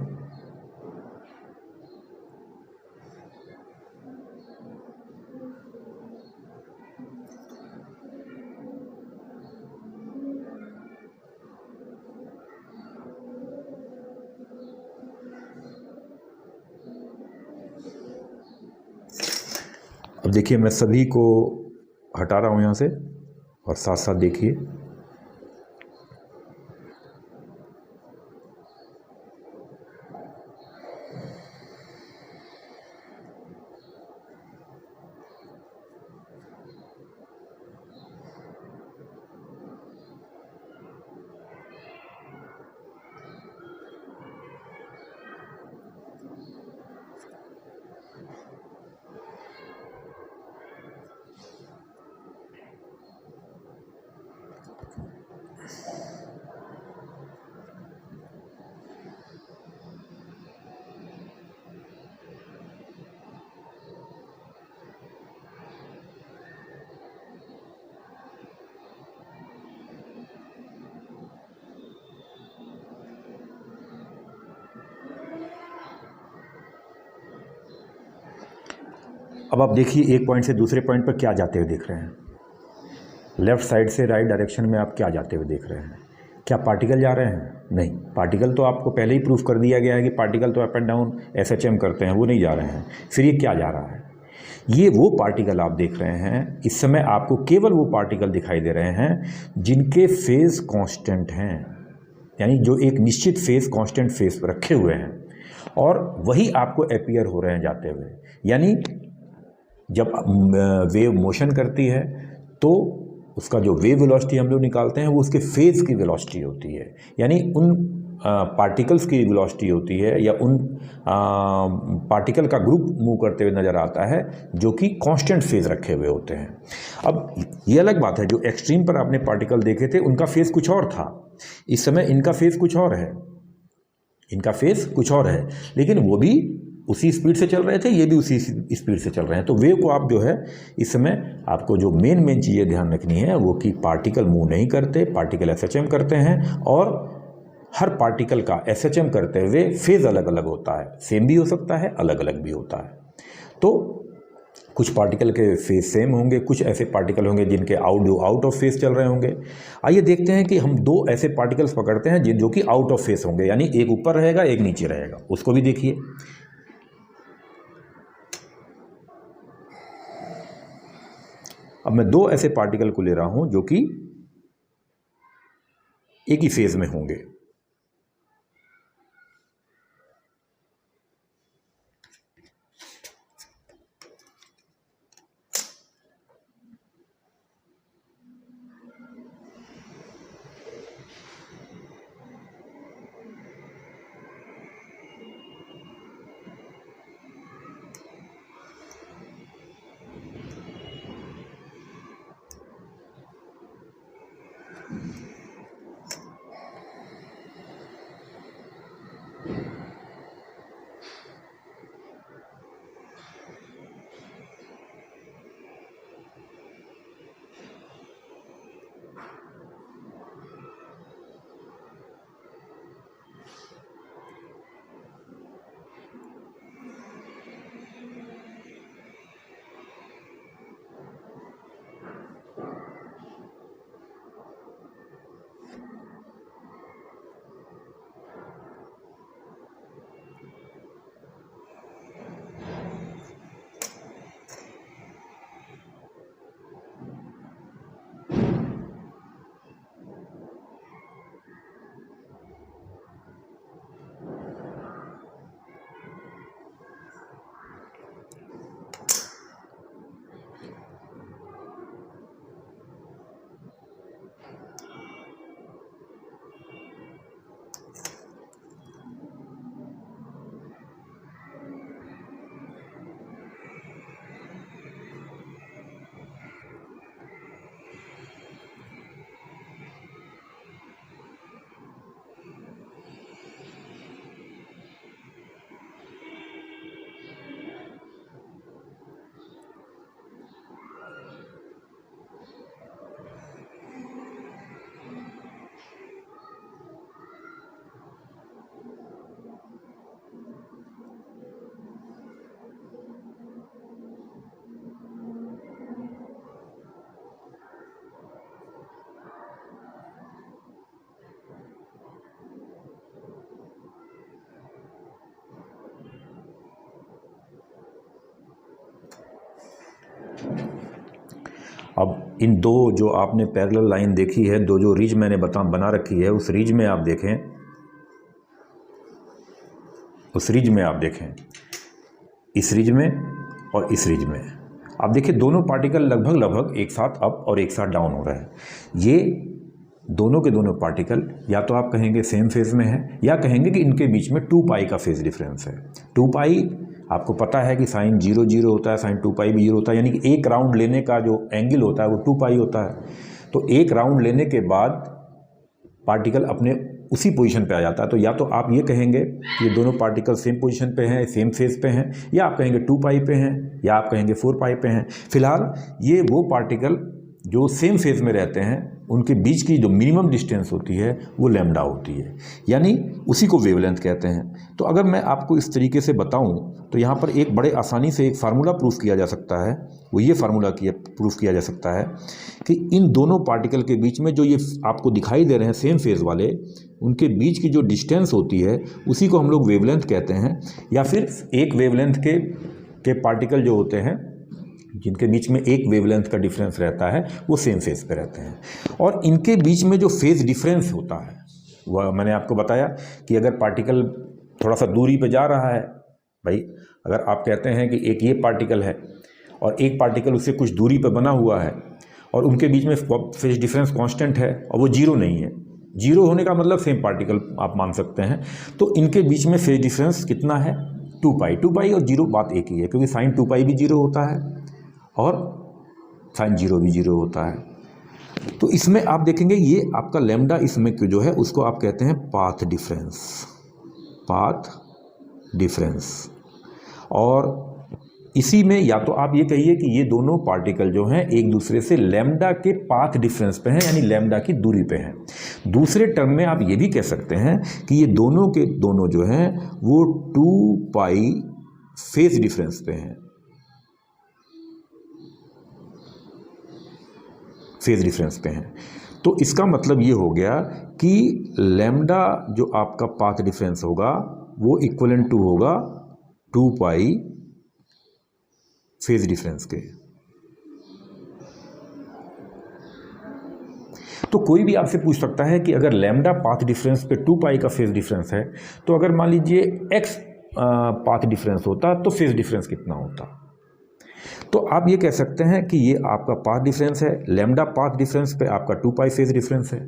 अब देखिए मैं सभी को हटा रहा हूं यहां से, और साथ साथ देखिए अब आप देखिए एक पॉइंट से दूसरे पॉइंट पर क्या जाते हुए देख रहे हैं। लेफ़्ट साइड से राइट डायरेक्शन में आप क्या जाते हुए देख रहे हैं? क्या पार्टिकल जा रहे हैं? नहीं, पार्टिकल तो आपको पहले ही प्रूफ कर दिया गया है कि पार्टिकल तो अप एंड डाउन SHM करते हैं, वो नहीं जा रहे हैं। फिर ये क्या जा रहा है? ये वो पार्टिकल आप देख रहे हैं, इस समय आपको केवल वो पार्टिकल दिखाई दे रहे हैं जिनके फेज़ कांस्टेंट हैं, यानी जो एक निश्चित फेज़ कांस्टेंट फेज़ पर रखे हुए हैं, और वही आपको अपीयर हो रहे हैं जाते हुए। यानी जब वेव मोशन करती है तो उसका जो वेव वेलोसिटी हम लोग निकालते हैं वो उसके फेज़ की वेलोसिटी होती है, यानी उन पार्टिकल्स की वेलोसिटी होती है, या उन पार्टिकल का ग्रुप मूव करते हुए नज़र आता है जो कि कांस्टेंट फेज़ रखे हुए होते हैं। अब ये अलग बात है, जो एक्सट्रीम पर आपने पार्टिकल देखे थे उनका फेज़ कुछ और था, इस समय इनका फेज़ कुछ और है, इनका फेज़ कुछ और है, लेकिन वो भी उसी स्पीड से चल रहे थे, ये भी उसी स्पीड से चल रहे हैं। तो वेव को आप जो है इस समय आपको जो मेन चीज़ें ध्यान रखनी है वो कि पार्टिकल मूव नहीं करते, पार्टिकल SHM करते हैं, और हर पार्टिकल का SHM करते हुए फेज़ अलग अलग होता है, सेम भी हो सकता है, अलग अलग भी होता है। तो कुछ पार्टिकल के फेज़ सेम होंगे, कुछ ऐसे पार्टिकल होंगे जिनके आउट ऑफ फेज़ चल रहे होंगे। आइए देखते हैं कि हम दो ऐसे पार्टिकल्स पकड़ते हैं जो कि आउट ऑफ फेज़ होंगे, यानी एक ऊपर रहेगा एक नीचे रहेगा, उसको भी देखिए। अब मैं दो ऐसे पार्टिकल को ले रहा हूं जो कि एक ही फेज़ में होंगे। अब इन दो जो आपने पैरेलल लाइन देखी है, दो जो रिज मैंने बना रखी है, उस रिज में आप देखें, उस रिज में आप देखें, इस रिज में और इस रिज में आप देखिए दोनों पार्टिकल लगभग एक साथ अप और एक साथ डाउन हो रहे हैं। ये दोनों के दोनों पार्टिकल या तो आप कहेंगे सेम फेज में है, या कहेंगे कि इनके बीच में 2 पाई का फेज डिफरेंस है। 2 पाई आपको पता है कि साइन 0 0 होता है, साइन 2 पाई भी 0 होता है, यानी कि एक राउंड लेने का जो एंगल होता है वो 2 पाई होता है। तो एक राउंड लेने के बाद पार्टिकल अपने उसी पोजीशन पे आ जाता है। तो या तो आप ये कहेंगे कि ये दोनों पार्टिकल सेम पोजीशन पे हैं, सेम फेज पे हैं, या आप कहेंगे 2 पाई पे हैं, या आप कहेंगे 4 पाई पे हैं। फिलहाल ये वो पार्टिकल जो सेम फेज में रहते हैं उनके बीच की जो मिनिमम डिस्टेंस होती है वो लैम्डा होती है, यानी उसी को वेवलेंथ कहते हैं। तो अगर मैं आपको इस तरीके से बताऊं तो यहाँ पर एक बड़े आसानी से एक फार्मूला प्रूफ किया जा सकता है, वो ये फार्मूला प्रूफ किया जा सकता है कि इन दोनों पार्टिकल के बीच में जो ये आपको दिखाई दे रहे हैं सेम फेज वाले, उनके बीच की जो डिस्टेंस होती है उसी को हम लोग वेवलेंथ कहते हैं। या फिर एक वेवलेंथ के पार्टिकल जो होते हैं जिनके बीच में एक वेवलेंथ का डिफरेंस रहता है वो सेम फेज पे रहते हैं। और इनके बीच में जो फेज डिफरेंस होता है वह मैंने आपको बताया कि अगर पार्टिकल थोड़ा सा दूरी पे जा रहा है, भाई अगर आप कहते हैं कि एक ये पार्टिकल है और एक पार्टिकल उससे कुछ दूरी पे बना हुआ है और उनके बीच में फेज डिफरेंस कांस्टेंट है और वो जीरो नहीं है, जीरो होने का मतलब सेम पार्टिकल आप मान सकते हैं, तो इनके बीच में फेज डिफरेंस कितना है 2 पाई और जीरो बात एक ही है, क्योंकि साइन 2 पाई भी जीरो होता है और साइन जीरो भी जीरो होता है। तो इसमें आप देखेंगे ये आपका लैम्डा इसमें जो है उसको आप कहते हैं पाथ डिफरेंस। और इसी में या तो आप ये कहिए कि ये दोनों पार्टिकल जो हैं एक दूसरे से लैम्डा के पाथ डिफरेंस पे हैं, यानी लैम्डा की दूरी पे हैं। दूसरे टर्म में आप ये भी कह सकते हैं कि ये दोनों के दोनों जो हैं वो 2 पाई फेज डिफरेंस पे हैं, फेज डिफरेंस पे हैं। तो इसका मतलब ये हो गया कि लैम्डा जो आपका पाथ डिफरेंस होगा वो इक्वलेंट टू होगा 2 पाई फेज डिफरेंस के। तो कोई भी आपसे पूछ सकता है कि अगर लैम्डा पाथ डिफरेंस पे 2 पाई का फेज डिफरेंस है तो अगर मान लीजिए x पाथ डिफरेंस होता तो फेज डिफरेंस कितना होता। तो आप ये कह सकते हैं कि ये आपका पाथ डिफरेंस है, लैम्डा पाथ डिफरेंस पे आपका 2 पाई फेज डिफरेंस है,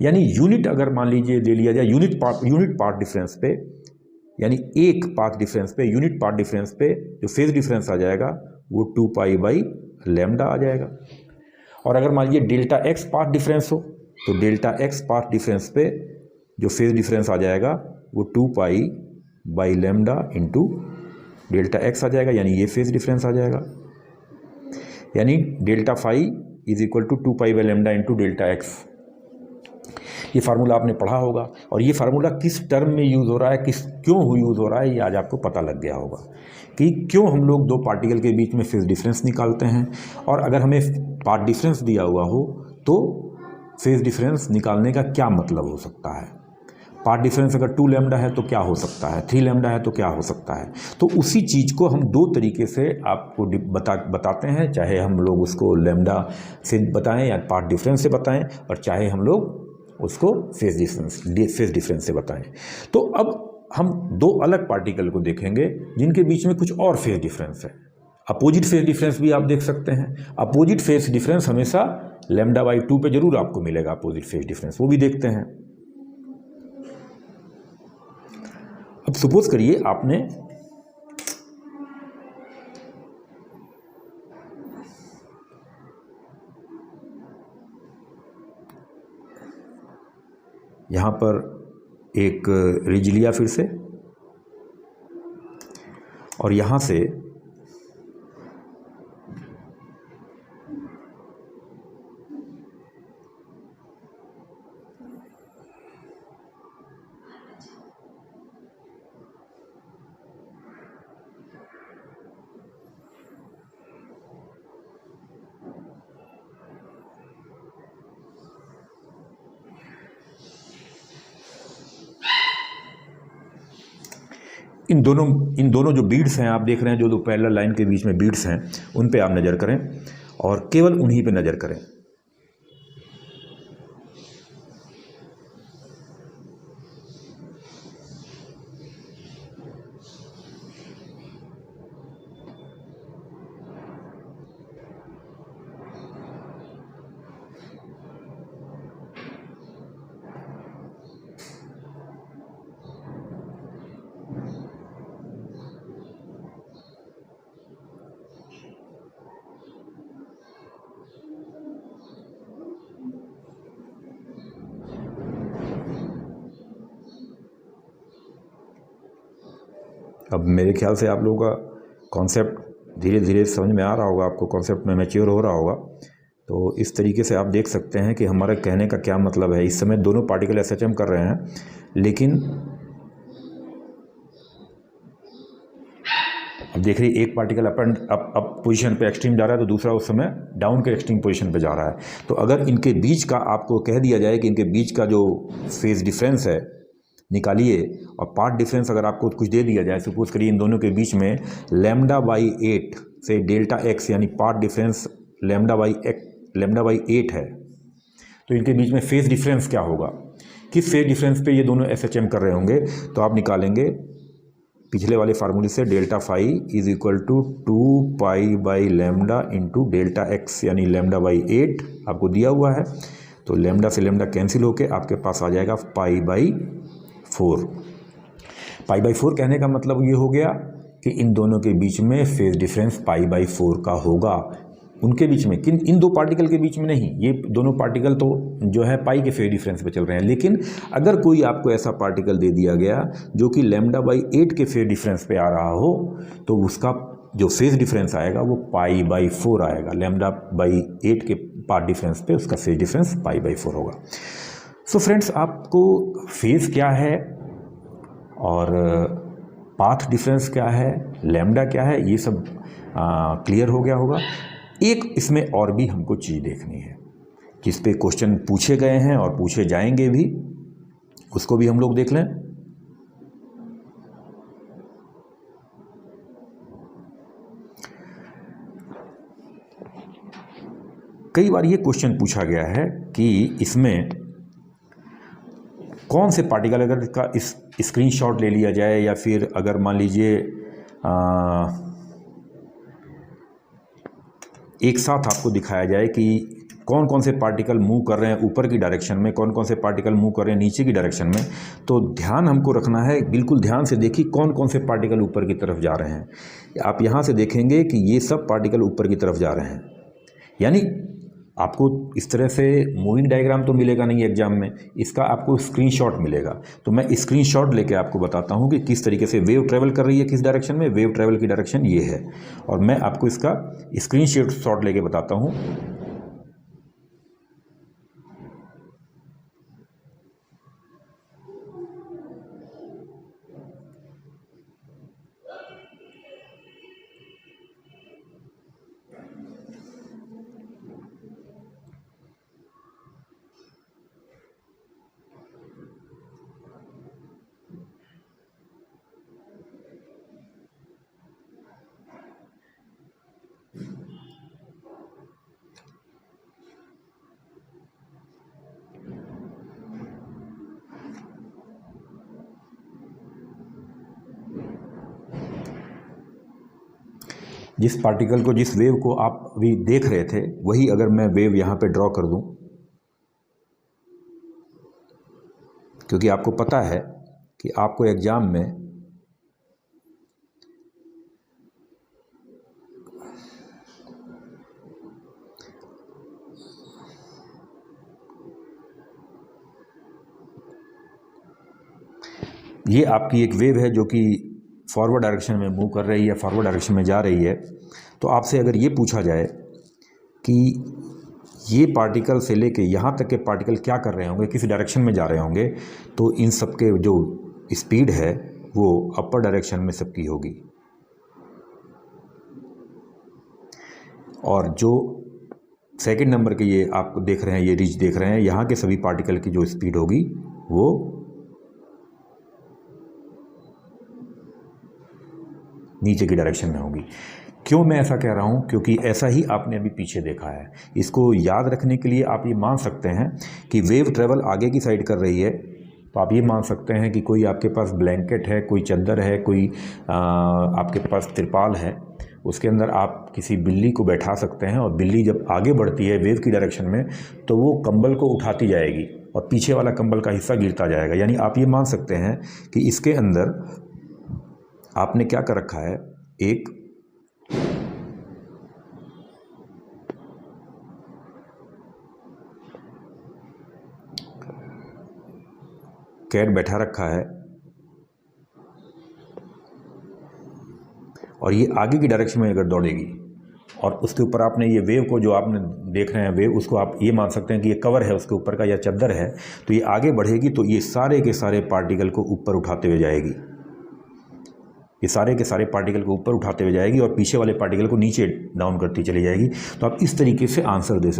यानी यूनिट अगर मान लीजिए ले लिया जाए यूनिट पाथ डिफरेंस पे, यानी एक पाथ डिफरेंस पे यूनिट पाथ डिफरेंस पे जो फेज डिफरेंस आ जाएगा वो 2 पाई बाई लैम्डा आ जाएगा। और अगर मान लीजिए डेल्टा एक्स पाथ डिफरेंस हो तो डेल्टा एक्स पाथ डिफरेंस पे जो फेज डिफरेंस आ जाएगा वो 2 pi by lambda into delta x आ जाएगा, यानी ये फेज डिफरेंस आ जाएगा, यानी delta phi is equal to 2 pi by lambda into delta x. ये फार्मूला आपने पढ़ा होगा और ये फार्मूला किस टर्म में यूज़ हो रहा है, क्यों यूज़ हो रहा है, ये आज आपको पता लग गया होगा कि क्यों हम लोग दो पार्टिकल के बीच में फेज डिफरेंस निकालते हैं। और अगर हमें पाथ डिफरेंस दिया हुआ हो तो फेज डिफरेंस निकालने का क्या मतलब हो सकता है। पाथ डिफरेंस अगर 2 लैम्डा है तो क्या हो सकता है, 3 लैम्डा है तो क्या हो सकता है। तो उसी चीज़ को हम दो तरीके से आपको बताते हैं, चाहे हम लोग उसको लैम्डा से बताएं या पाथ डिफरेंस से बताएं, और चाहे हम लोग उसको फेज डिफरेंस से बताएं। तो अब हम दो अलग पार्टिकल को देखेंगे जिनके बीच में कुछ और फेज डिफरेंस है। अपोजिट फेज डिफरेंस भी आप देख सकते हैं। अपोजिट फेज डिफरेंस हमेशा लैम्डा बाई 2 पे जरूर आपको मिलेगा अपोजिट फेज डिफरेंस, वो भी देखते हैं। अब सपोज करिए आपने यहाँ पर एक रिज लिया फिर से, और यहाँ से इन दोनों जो बीड्स हैं आप देख रहे हैं, जो दो पैरेलल लाइन के बीच में बीड्स हैं, उन पे आप नज़र करें और केवल उन्हीं पे नज़र करें। अब मेरे ख्याल से आप लोगों का कॉन्सेप्ट धीरे धीरे समझ में आ रहा होगा, आपको कॉन्सेप्ट में मैच्योर हो रहा होगा। तो इस तरीके से आप देख सकते हैं कि हमारे कहने का क्या मतलब है। इस समय दोनों पार्टिकल SHM कर रहे हैं, लेकिन अब देख रही एक पार्टिकल अप पोजीशन पे एक्सट्रीम जा रहा है, तो दूसरा उस समय डाउन के एक्सट्रीम पोजीशन पे जा रहा है। तो अगर इनके बीच का आपको कह दिया जाए कि इनके बीच का जो फेज डिफरेंस है निकालिए, और पाथ डिफरेंस अगर आपको कुछ दे दिया जाए, सपोज करिए इन दोनों के बीच में λ/8 से डेल्टा x यानी पाथ डिफरेंस λ/8 है, तो इनके बीच में फेज डिफरेंस क्या होगा, किस फेज डिफरेंस पे ये दोनों SHM कर रहे होंगे। तो आप निकालेंगे पिछले वाले फार्मूले से delta phi is equal to 2π/λ into delta x यानी λ/8 आपको दिया हुआ है। तो लैम्डा से लैम्डा कैंसिल होके आपके पास आ जाएगा π/4। π/4 कहने का मतलब ये हो गया कि इन दोनों के बीच में फेज डिफरेंस π/4 का होगा। उनके बीच में, किन इन दो पार्टिकल के बीच में नहीं, ये दोनों पार्टिकल तो जो है पाई के फेज डिफरेंस पे चल रहे हैं। लेकिन अगर कोई आपको ऐसा पार्टिकल दे दिया गया जो कि λ/8 के फेज डिफरेंस पे आ रहा हो, तो उसका जो फेज डिफरेंस आएगा वो π/4 आएगा। λ/8 के पाथ डिफरेंस पे उसका फेज डिफरेंस π/4 होगा। सो फ्रेंड्स, आपको फेज क्या है और पाथ डिफरेंस क्या है, लैम्डा क्या है, ये सब क्लियर हो गया होगा। एक इसमें और भी हमको चीज़ देखनी है जिस पे क्वेश्चन पूछे गए हैं और पूछे जाएंगे भी, उसको भी हम लोग देख लें। कई बार ये क्वेश्चन पूछा गया है कि इसमें कौन से पार्टिकल, अगर इसका स्क्रीनशॉट ले लिया जाए या फिर अगर मान लीजिए एक साथ आपको दिखाया जाए कि कौन कौन से पार्टिकल मूव कर रहे हैं ऊपर की डायरेक्शन में, कौन कौन से पार्टिकल मूव कर रहे हैं नीचे की डायरेक्शन में, तो ध्यान हमको रखना है। बिल्कुल ध्यान से देखिए कौन कौन से पार्टिकल ऊपर की तरफ जा रहे हैं। आप यहाँ से देखेंगे कि ये सब पार्टिकल ऊपर की तरफ जा रहे हैं, यानी आपको इस तरह से मूविंग डायग्राम तो मिलेगा नहीं एग्जाम में, इसका आपको स्क्रीनशॉट मिलेगा। तो मैं स्क्रीनशॉट लेके आपको बताता हूँ कि किस तरीके से वेव ट्रेवल कर रही है, किस डायरेक्शन में। वेव ट्रेवल की डायरेक्शन ये है, और मैं आपको इसका स्क्रीनशॉट लेके बताता हूँ। जिस पार्टिकल को, जिस वेव को आप अभी देख रहे थे, वही अगर मैं वेव यहाँ पे ड्रॉ कर दूं, क्योंकि आपको पता है कि आपको एग्जाम में ये आपकी एक वेव है जो कि फॉरवर्ड डायरेक्शन में मूव कर रही है, फॉरवर्ड डायरेक्शन में जा रही है। तो आपसे अगर ये पूछा जाए कि ये पार्टिकल से लेके यहाँ तक के पार्टिकल क्या कर रहे होंगे, किस डायरेक्शन में जा रहे होंगे, तो इन सब के जो स्पीड है वो अपर डायरेक्शन में सबकी होगी, और जो सेकंड नंबर के ये आप देख रहे हैं, ये रिज देख रहे हैं, यहाँ के सभी पार्टिकल की जो स्पीड होगी वो नीचे की डायरेक्शन में होगी। क्यों मैं ऐसा कह रहा हूँ, क्योंकि ऐसा ही आपने अभी पीछे देखा है। इसको याद रखने के लिए आप ये मान सकते हैं कि वेव ट्रेवल आगे की साइड कर रही है, तो आप ये मान सकते हैं कि कोई आपके पास ब्लैंकेट है, कोई चादर है, कोई आपके पास तिरपाल है, उसके अंदर आप किसी बिल्ली को बैठा सकते हैं, और बिल्ली जब आगे बढ़ती है वेव की डायरेक्शन में तो वो कंबल को उठाती जाएगी और पीछे वाला कंबल का हिस्सा गिरता जाएगा। यानी आप ये मान सकते हैं कि इसके अंदर आपने क्या कर रखा है, एक कैट बैठा रखा है, और ये आगे की डायरेक्शन में अगर दौड़ेगी और उसके ऊपर आपने ये वेव को जो आपने देख रहे हैं वेव, उसको आप ये मान सकते हैं कि ये कवर है उसके ऊपर का या चद्दर है, तो ये आगे बढ़ेगी तो ये सारे के सारे पार्टिकल को ऊपर उठाते हुए जाएगी, ये सारे के सारे पार्टिकल को ऊपर उठाते हुए जाएगी और पीछे वाले पार्टिकल को नीचे डाउन करती चली जाएगी। तो आप इस तरीके से आंसर दे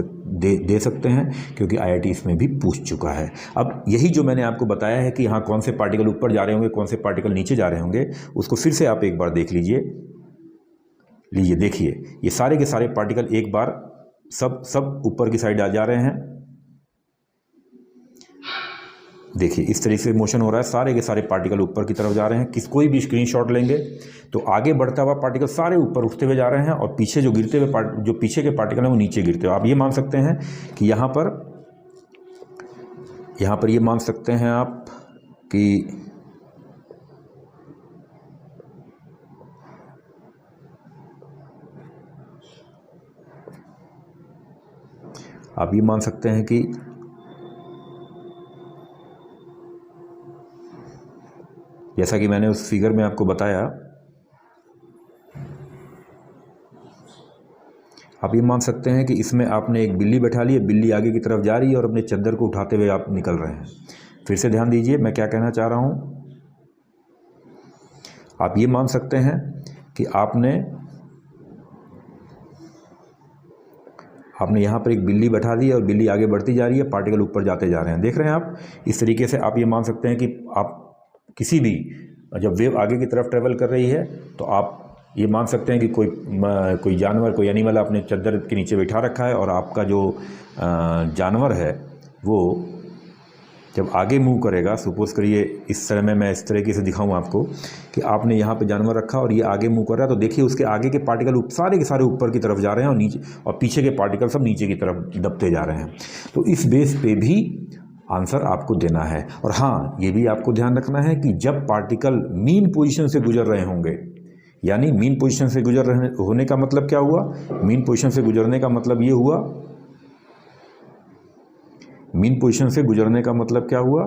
सकते हैं, क्योंकि IIT इसमें भी पूछ चुका है। अब यही जो मैंने आपको बताया है कि यहाँ कौन से पार्टिकल ऊपर जा रहे होंगे, कौन से पार्टिकल नीचे जा रहे होंगे, उसको फिर से आप एक बार देख लीजिए। देखिए ये सारे के सारे पार्टिकल एक बार सब ऊपर की साइड आ जा रहे हैं। देखिए इस तरीके से मोशन हो रहा है, सारे के सारे पार्टिकल ऊपर की तरफ जा रहे हैं। कोई भी स्क्रीनशॉट लेंगे तो आगे बढ़ता हुआ पार्टिकल सारे ऊपर उठते हुए जा रहे हैं और पीछे जो गिरते हुए जो पीछे के पार्टिकल हैं वो नीचे गिरते हुए। आप ये मान सकते हैं कि यहाँ पर ये मान सकते हैं आप कि जैसा कि मैंने उस फिगर में आपको बताया, आप ये मान सकते हैं कि इसमें आपने एक बिल्ली बैठा ली है, बिल्ली आगे की तरफ जा रही है और अपने चद्दर को उठाते हुए आप निकल रहे हैं। फिर से ध्यान दीजिए मैं क्या कहना चाह रहा हूँ। आप ये मान सकते हैं कि आपने यहाँ पर एक बिल्ली बैठा दी है और बिल्ली आगे बढ़ती जा रही है, पार्टिकल ऊपर जाते जा रहे हैं, देख रहे हैं आप। इस तरीके से आप ये मान सकते हैं कि आप किसी भी जब वेव आगे की तरफ ट्रेवल कर रही है तो आप ये मान सकते हैं कि कोई जानवर, कोई एनिमल अपने चद्दर के नीचे बैठा रखा है और आपका जो जानवर है वो जब आगे मूव करेगा, सपोज करिए इस तरह में मैं इस तरीके से दिखाऊं आपको कि आपने यहाँ पे जानवर रखा और ये आगे मूव कर रहा है, तो देखिए उसके आगे के पार्टिकल सारे के सारे ऊपर की तरफ जा रहे हैं और नीचे, और पीछे के पार्टिकल सब नीचे की तरफ दबते जा रहे हैं। तो इस बेस पे भी आंसर आपको देना है। और हाँ, ये भी आपको ध्यान रखना है कि जब पार्टिकल मीन पोजीशन से गुजर रहे होंगे, यानी मीन पोजीशन से गुजर होने का मतलब क्या हुआ, मीन पोजीशन से गुजरने का मतलब ये हुआ, मीन पोजीशन से गुजरने का मतलब क्या हुआ,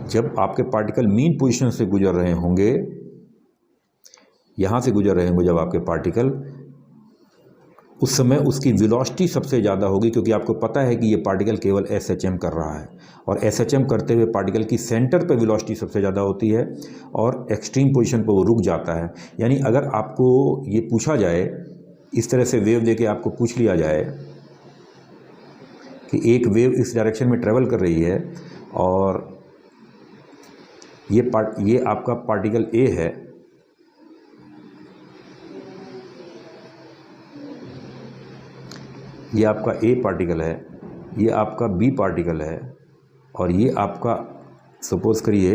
जब आपके पार्टिकल मीन पोजीशन से गुजर रहे होंगे, यहाँ से गुजर रहे होंगे जब आपके पार्टिकल, उस समय उसकी वेलोसिटी सबसे ज़्यादा होगी, क्योंकि आपको पता है कि ये पार्टिकल केवल SHM कर रहा है और SHM करते हुए पार्टिकल की सेंटर पे वेलोसिटी सबसे ज़्यादा होती है और एक्सट्रीम पोजीशन पे वो रुक जाता है। यानी अगर आपको ये पूछा जाए, इस तरह से वेव देके आपको पूछ लिया जाए कि एक वेव इस डायरेक्शन में ट्रेवल कर रही है और ये आपका पार्टिकल A है, ये आपका A पार्टिकल है, ये आपका B पार्टिकल है और ये आपका, सपोज करिए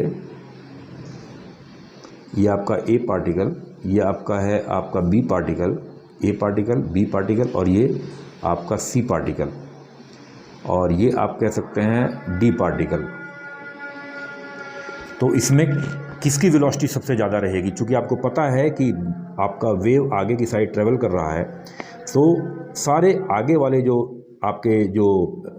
ये आपका A पार्टिकल, ये आपका है आपका B particle, A particle, B particle और ये आपका C पार्टिकल, और ये आप कह सकते हैं D पार्टिकल। तो इसमें किसकी वेलोसिटी सबसे ज़्यादा रहेगी? चूँकि आपको पता है कि आपका वेव आगे की साइड ट्रेवल कर रहा है, तो सारे आगे वाले जो आपके जो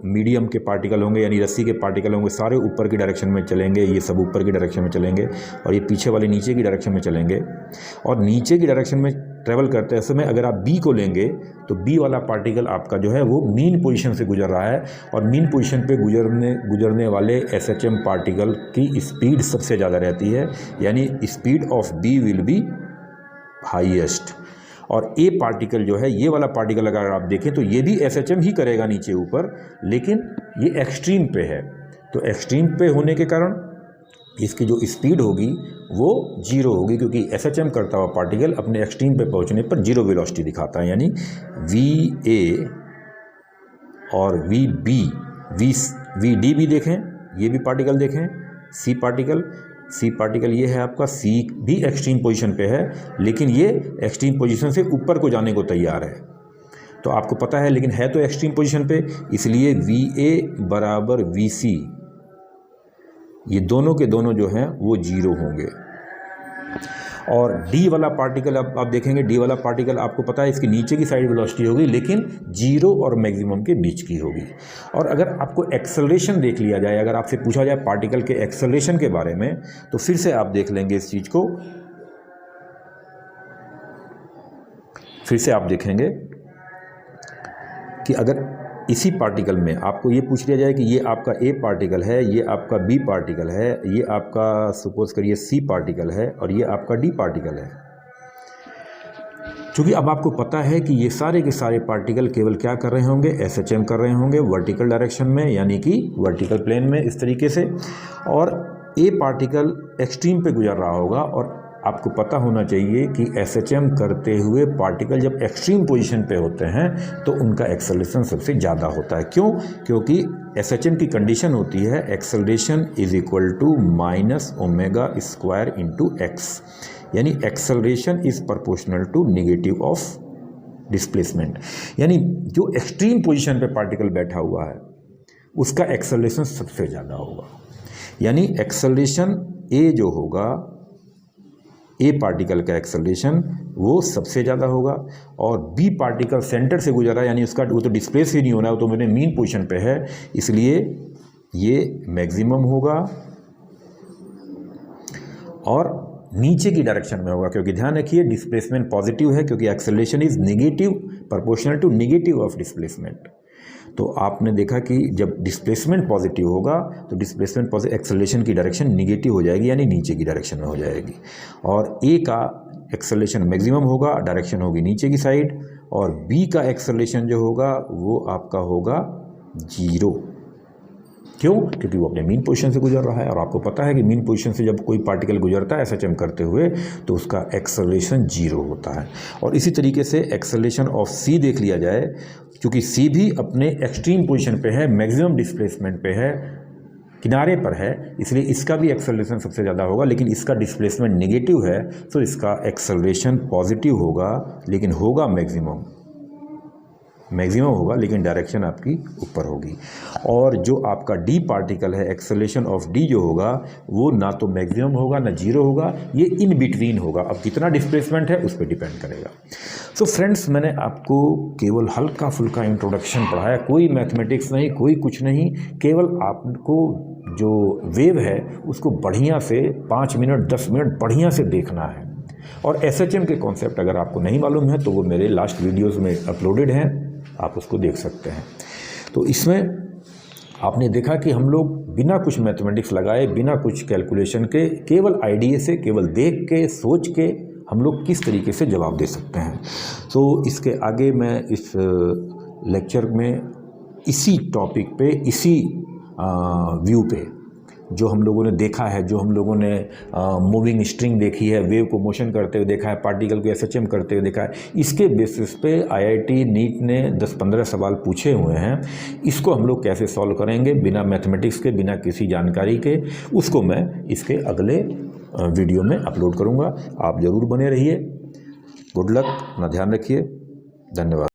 मीडियम के पार्टिकल होंगे, यानी रस्सी के पार्टिकल होंगे, सारे ऊपर की डायरेक्शन में चलेंगे, ये सब ऊपर की डायरेक्शन में चलेंगे और ये पीछे वाले नीचे की डायरेक्शन में चलेंगे। और नीचे की डायरेक्शन में ट्रेवल करते हैं समय अगर आप B को लेंगे तो B वाला पार्टिकल आपका जो है वो मीन पोजीशन से गुजर रहा है और मीन पोजीशन पे गुजरने वाले SHM पार्टिकल की स्पीड सबसे ज़्यादा रहती है, यानी speed of B will be highest. और A पार्टिकल जो है, ये वाला पार्टिकल अगर आप देखें तो ये भी SHM ही करेगा नीचे ऊपर, लेकिन ये एक्सट्रीम पे है। तो एक्सट्रीम पे होने के कारण इसकी जो स्पीड होगी वो जीरो होगी, क्योंकि SHM करता हुआ पार्टिकल अपने एक्सट्रीम पे पहुंचने पर जीरो वेलोसिटी दिखाता है। यानी VA और VD भी देखें, ये भी पार्टिकल देखें, C पार्टिकल ये है आपका, C भी एक्सट्रीम पोजीशन पे है, लेकिन ये एक्सट्रीम पोजीशन से ऊपर को जाने को तैयार है। तो आपको पता है, लेकिन है तो एक्सट्रीम पोजीशन पे, इसलिए VA बराबर VC, ये दोनों के दोनों जो हैं वो जीरो होंगे। और डी वाला पार्टिकल अब आप देखेंगे, डी वाला पार्टिकल आपको पता है इसकी नीचे की साइड वेलोसिटी होगी, लेकिन जीरो और मैक्सिमम के बीच की होगी। और अगर आपको एक्सेलरेशन देख लिया जाए, अगर आपसे पूछा जाए पार्टिकल के एक्सेलरेशन के बारे में, तो फिर से आप देख लेंगे इस चीज़ को, फिर से आप देखेंगे कि अगर इसी पार्टिकल में आपको ये पूछ लिया जाए कि ये आपका ए पार्टिकल है, ये आपका बी पार्टिकल है, ये आपका सपोज करिए सी पार्टिकल है और ये आपका डी पार्टिकल है। क्योंकि अब आपको पता है कि ये सारे के सारे पार्टिकल केवल क्या कर रहे होंगे, एसएचएम कर रहे होंगे वर्टिकल डायरेक्शन में, यानी कि वर्टिकल प्लेन में इस तरीके से, और ए पार्टिकल एक्सट्रीम पे गुजर रहा होगा। और आपको पता होना चाहिए कि एसएचएम करते हुए पार्टिकल जब एक्सट्रीम पोजीशन पे होते हैं तो उनका एक्सेलरेशन सबसे ज़्यादा होता है। क्यों? क्योंकि एसएचएम की कंडीशन होती है acceleration is equal to minus omega square into x, यानी acceleration is proportional to negative of displacement. यानी जो एक्सट्रीम पोजीशन पे पार्टिकल बैठा हुआ है उसका एक्सेलरेशन सबसे ज़्यादा होगा। यानी एक्सेलरेशन ए जो होगा, ए पार्टिकल का एक्सेलरेशन वो सबसे ज़्यादा होगा, और बी पार्टिकल सेंटर से गुजर रहा है, यानी उसका वो तो डिस्प्लेस ही नहीं होना है, वो तो मेरे मीन पोजीशन पे है, इसलिए ये मैक्सिमम होगा और नीचे की डायरेक्शन में होगा। क्योंकि ध्यान रखिए डिस्प्लेसमेंट पॉजिटिव है, क्योंकि acceleration is negative proportional to negative of displacement. तो आपने देखा कि जब डिस्प्लेसमेंट पॉजिटिव होगा तो डिस्प्लेसमेंट पॉजिटिव, एक्सेलरेशन की डायरेक्शन निगेटिव हो जाएगी, यानी नीचे की डायरेक्शन में हो जाएगी। और ए का एक्सेलरेशन मैक्सिमम होगा, डायरेक्शन होगी नीचे की साइड, और बी का एक्सेलरेशन जो होगा वो आपका होगा जीरो। क्यों? क्योंकि वो अपने मीन पोजीशन से गुजर रहा है, और आपको पता है कि मीन पोजीशन से जब कोई पार्टिकल गुजरता है एसएचएम करते हुए तो उसका एक्सेलरेशन जीरो होता है। और इसी तरीके से एक्सेलरेशन ऑफ सी देख लिया जाए, क्योंकि सी भी अपने एक्सट्रीम पोजीशन पे है, मैक्सिमम डिस्प्लेसमेंट पे है, किनारे पर है, इसलिए इसका भी एक्सेलरेशन सबसे ज़्यादा होगा, लेकिन इसका डिस्प्लेसमेंट नेगेटिव है तो इसका एक्सेलरेशन पॉजिटिव होगा, लेकिन होगा मैक्सिमम होगा, लेकिन डायरेक्शन आपकी ऊपर होगी। और जो आपका डी पार्टिकल है, एक्सेलरेशन ऑफ डी जो होगा वो ना तो मैक्सिमम होगा ना जीरो होगा, ये इन बिटवीन होगा। अब कितना डिस्प्लेसमेंट है उस पर डिपेंड करेगा। तो फ्रेंड्स, मैंने आपको केवल हल्का फुल्का इंट्रोडक्शन पढ़ाया, कोई मैथमेटिक्स नहीं, कोई कुछ नहीं, केवल आपको जो वेव है उसको बढ़िया से 5 मिनट 10 मिनट बढ़िया से देखना है। और एसएचएम के कॉन्सेप्ट अगर आपको नहीं मालूम है तो वो मेरे लास्ट वीडियोस में अपलोडेड हैं, आप उसको देख सकते हैं। तो इसमें आपने देखा कि हम लोग बिना कुछ मैथमेटिक्स लगाए, बिना कुछ कैलकुलेशन के, केवल आइडिया से, केवल देख के, सोच के हम लोग किस तरीके से जवाब दे सकते हैं। तो इसके आगे मैं इस लेक्चर में इसी टॉपिक पे, इसी व्यू पे जो हम लोगों ने देखा है, जो हम लोगों ने मूविंग स्ट्रिंग देखी है, वेव को मोशन करते हुए देखा है, पार्टिकल को एसएचएम करते हुए देखा है, इसके बेसिस पे आईआईटी नीट ने 10-15 सवाल पूछे हुए हैं। इसको हम लोग कैसे सॉल्व करेंगे बिना मैथमेटिक्स के, बिना किसी जानकारी के, उसको मैं इसके अगले वीडियो में अपलोड करूँगा। आप ज़रूर बने रहिए। गुड लक, अपना ध्यान रखिए, धन्यवाद।